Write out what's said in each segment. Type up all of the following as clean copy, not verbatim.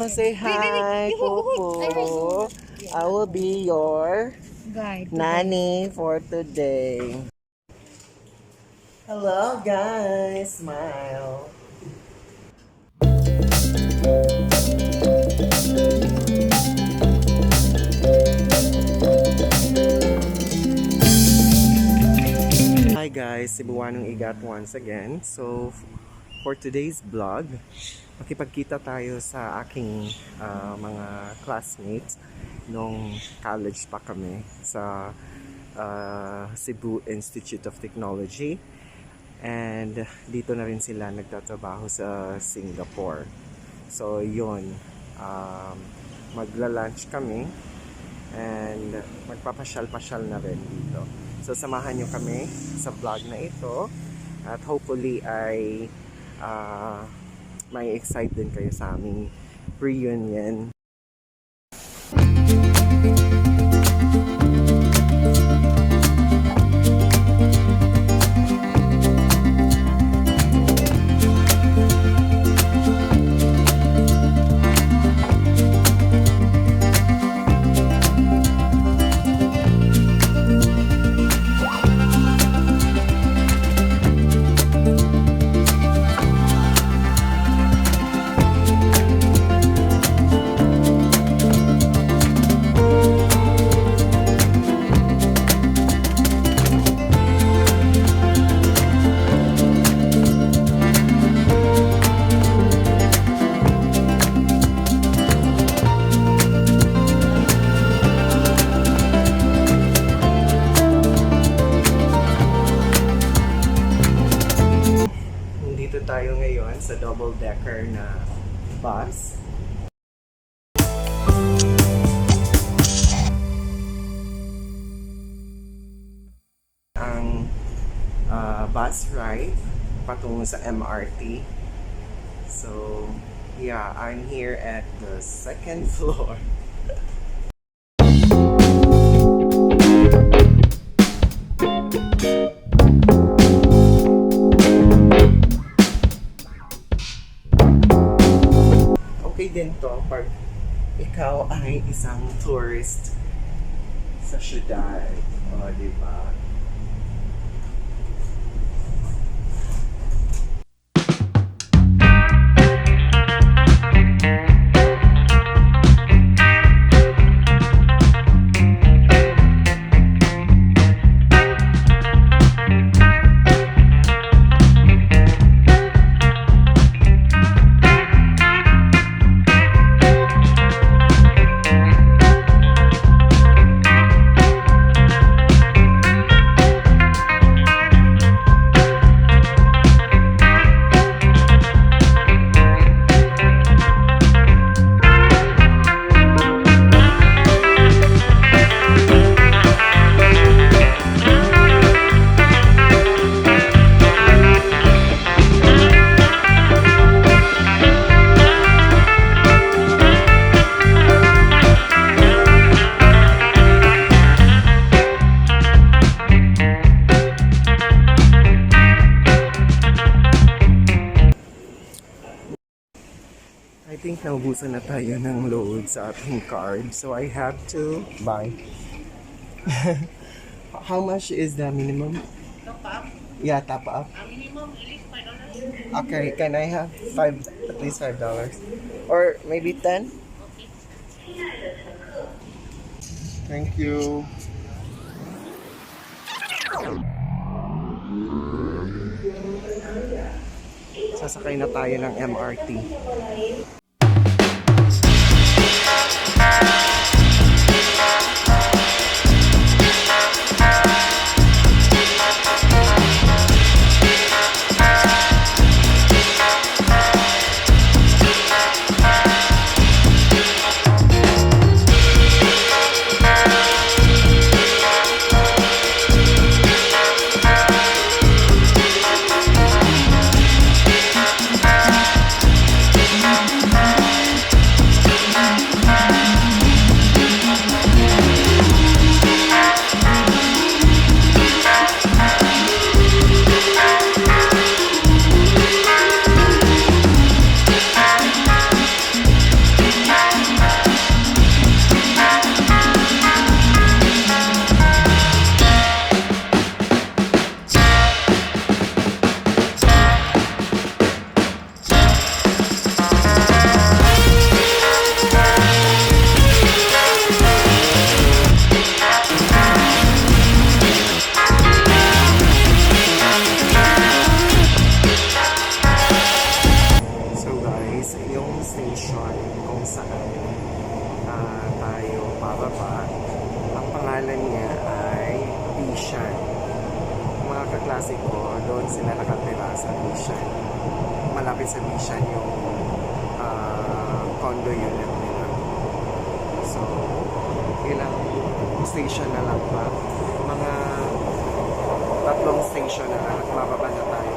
Say hi, Popo. I will be your Guide. nanny for today. Hello, guys. Smile. Hi, guys. Cebuanong Igat once again. So, for today's vlog, makipagkita tayo sa aking mga classmates nung college pa kami sa Cebu Institute of Technology, and dito na rin sila nagtatrabaho sa Singapore. So yun, magla-lunch kami and magpapasyal-pasyal na rin dito. So samahan nyo kami sa vlog na ito at hopefully ay may excite din kayo sa aming reunion. Tayo ngayon sa double-decker na bus. Ang bus ride patungo sa MRT. So, yeah, I'm here at the second floor. Okay din to pag ikaw ay isang tourist sa syudad. O, diba? I think naubusan na tayo ng load sa ating card, so I have to buy. How much is the minimum? Top up? Yeah, top up. Minimum at least $5. Okay, can I have at least $5? Or maybe 10? Okay. Thank you. Sasakay na tayo ng MRT. kung saan tayo bababa. Ang pangalan niya ay Bishan. Mga kaklase ko, doon sila nakatira sa Bishan. Malapit sa Bishan yung condo unit nila. So, ilang station na lang ba? Mga 3 station na lang at mababa na tayo.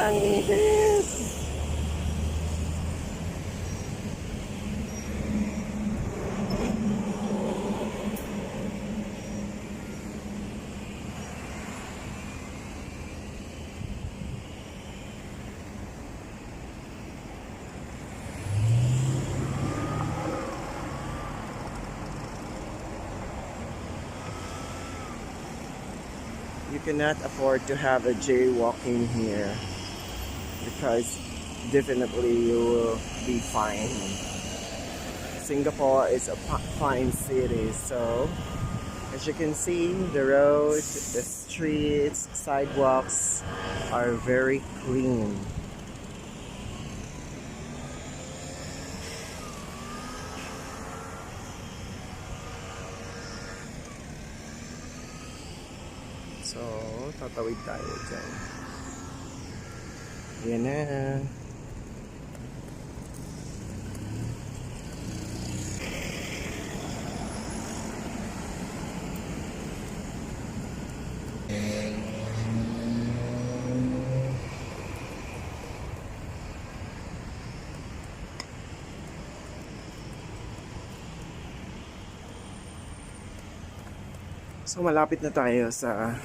Ang init! You cannot afford to have a jaywalking here because definitely you will be fined. Singapore is a fine city, so as you can see, the road, the streets, sidewalks are very clean. So, tatawid tayo dyan. Yan na. So malapit na tayo sa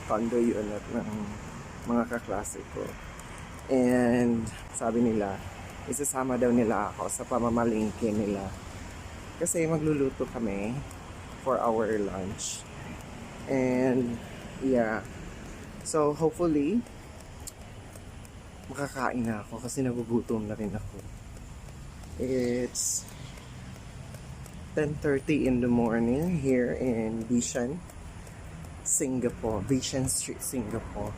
condo unit ng mga kaklase ko. And sabi nila, isasama daw nila ako sa pamamalingke nila. Kasi magluluto kami for our lunch. And yeah. So hopefully makakain na ako kasi nagugutom na rin ako. It's 10:30 in the morning here in Bishan, Singapore. Bishan Street, Singapore.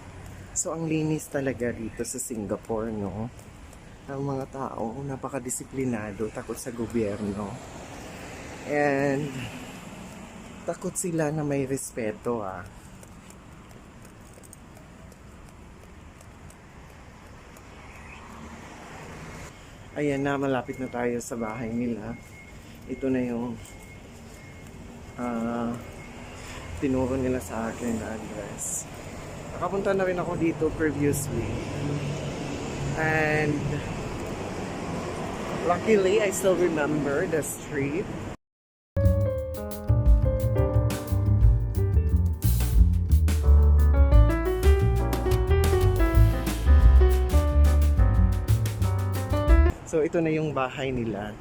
So ang linis talaga dito sa Singapore, no? Ang mga tao, napakadisiplinado, takot sa gobyerno. And takot sila na may respeto, ah. Ayan na, malapit na tayo sa bahay nila. Ito na yung tinuro nila sa akin na address. Nakapunta na rin ako dito previously. And luckily, I still remember the street. So ito na yung bahay nila.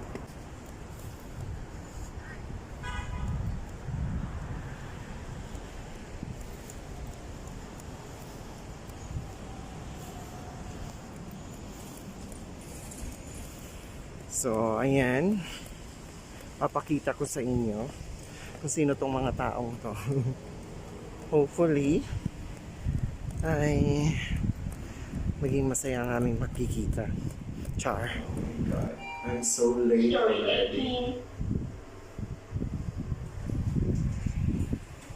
So ayan, papakita ko sa inyo kung sino tong mga taong to. Hopefully ay maging masaya ang aming magkikita. Char. God, I'm so late already.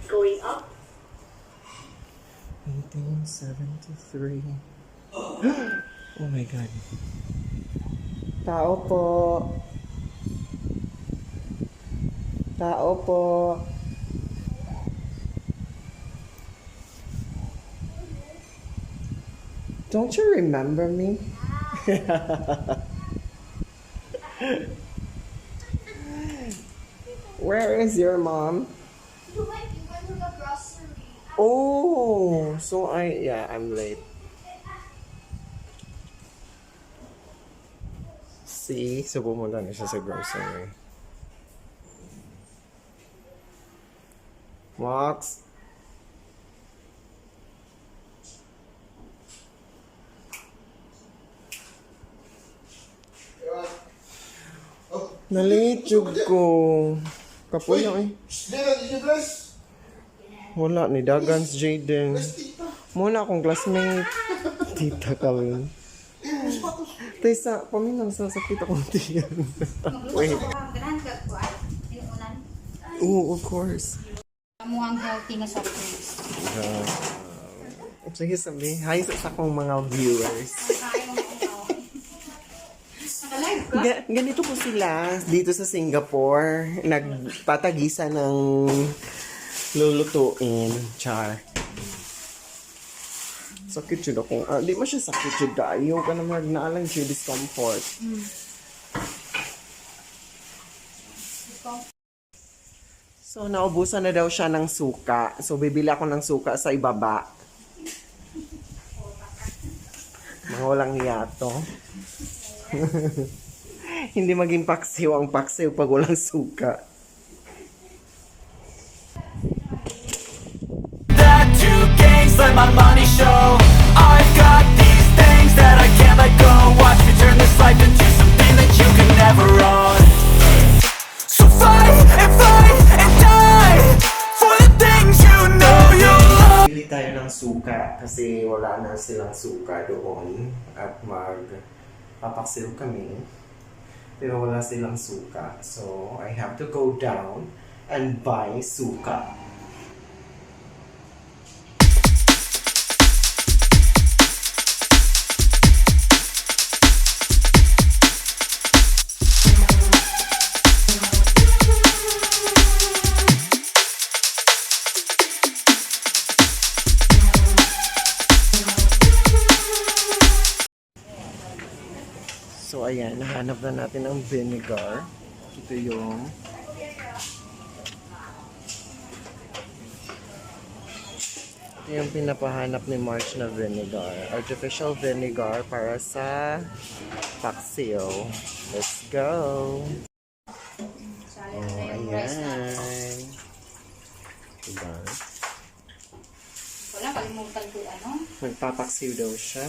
Going up. 1873. Oh my God. Tao po. Tao po. Don't you remember me? Where is your mom? You went to the grocery. Oh, so I'm late. See, so pumunta na siya sa grocery. Max? Nalate jud ko. Kapoy na eh. Wala ni Dagans Jaden. Muna akong classmate. Tita kami. Tessa, paminang sasakit akong tiyan. Wait. Oo, of course. Kamuhang healthy nga soft drinks. Sige sabi, hi sa akong mga viewers. Ganito po sila dito sa Singapore. Nagpatagisa ng lulutuin. Char. Sakit yun ako. Di mo siya sakit yun. Ayaw ka naman naalang siya discomfort. So, naubusan na daw siya ng suka. So, bibili ako ng suka sa ibaba. Mga walang hiyato. Hindi maging paksiw ang paksiw pag walang suka. That two gangs let my money show. I've got these things that I can't let go. Watch me turn this life into something that you can never own. So fight and die for the things you know you love. Bili tayo ng suka kasi wala na silang suka doon at magpapaksiw kami. Pero wala silang suka. So, I have to go down and buy suka. So ayan, nahanap na natin ang vinegar. Ito yung pinapahanap ni March na vinegar. Artificial vinegar para sa paksiw. Let's go! Oh, ayan. Diba? nakalimutan ko ano. Magpapaksiw daw siya.